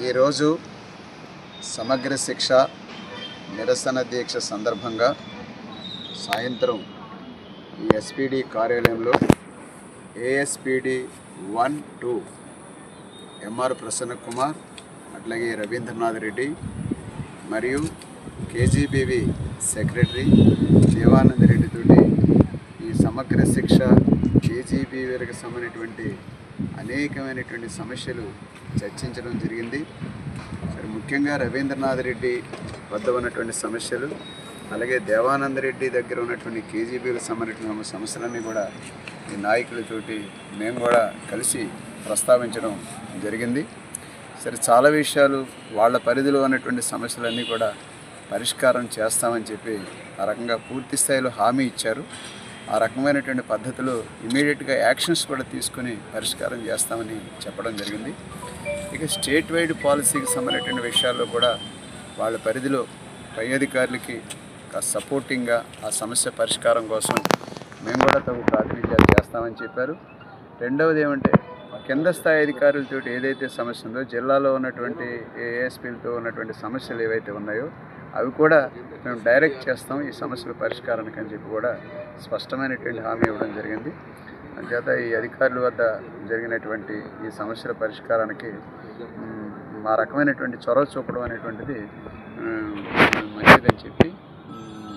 ఈరోజు సమగ్ర శిక్ష నిరసన దీక్ష సందర్భంగా సాయంత్రం ఈ ఎస్పీడీ కార్యాలయంలో ఏఎస్పీడీ 1-2 ఎంఆర్ ప్రసన్న కుమార్, అట్లాగే రవీంద్రనాథ్ రెడ్డి మరియు కేజీబీవి సెక్రటరీ దేవానంద్ రెడ్డి తోటి ఈ సమగ్ర శిక్ష కేజీబీవీలకు సంబంధించినటువంటి అనేకమైనటువంటి సమస్యలు చర్చించడం జరిగింది. సరే, ముఖ్యంగా రవీంద్రనాథ్ రెడ్డి వద్ద ఉన్నటువంటి సమస్యలు, అలాగే దేవానంద రెడ్డి దగ్గర ఉన్నటువంటి కేజీబీలకు సంబంధించిన సమస్యలన్నీ కూడా ఈ నాయకులతోటి మేము కూడా కలిసి ప్రస్తావించడం జరిగింది. సరే, చాలా విషయాలు వాళ్ళ పరిధిలో ఉన్నటువంటి సమస్యలన్నీ కూడా పరిష్కారం చేస్తామని చెప్పి ఆ రకంగా పూర్తి స్థాయిలో హామీ ఇచ్చారు. ఆ రకమైనటువంటి పద్ధతిలో ఇమీడియట్గా యాక్షన్స్ కూడా తీసుకుని పరిష్కారం చేస్తామని చెప్పడం జరిగింది. ఇక స్టేట్ వైడ్ పాలసీకి సంబంధించిన విషయాల్లో కూడా వాళ్ళ పరిధిలో పై అధికారులకి సపోర్టింగ్గా ఆ సమస్య పరిష్కారం కోసం మేము కూడా తగు ప్రాతినిధ్యాలు చేస్తామని చెప్పారు. రెండవది ఏమంటే, కింద స్థాయి అధికారులతో ఏదైతే సమస్య ఉందో, జిల్లాలో ఉన్నటువంటి ఏఎస్పీలతో ఉన్నటువంటి సమస్యలు ఏవైతే ఉన్నాయో అవి కూడా మేము డైరెక్ట్ చేస్తాం ఈ సమస్యల పరిష్కారానికి అని చెప్పి కూడా స్పష్టమైనటువంటి హామీ ఇవ్వడం జరిగింది. అంచేత ఈ అధికారుల వద్ద జరిగినటువంటి ఈ సమస్యల పరిష్కారానికి మా రకమైనటువంటి చొరవ చూపడం అనేటువంటిది మంచిదని చెప్పి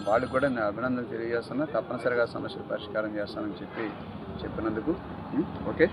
వాళ్ళకు కూడా నేను అభినందనలు తెలియజేస్తున్నా. తప్పనిసరిగా సమస్యలు పరిష్కారం చేస్తానని చెప్పినందుకు ఓకే.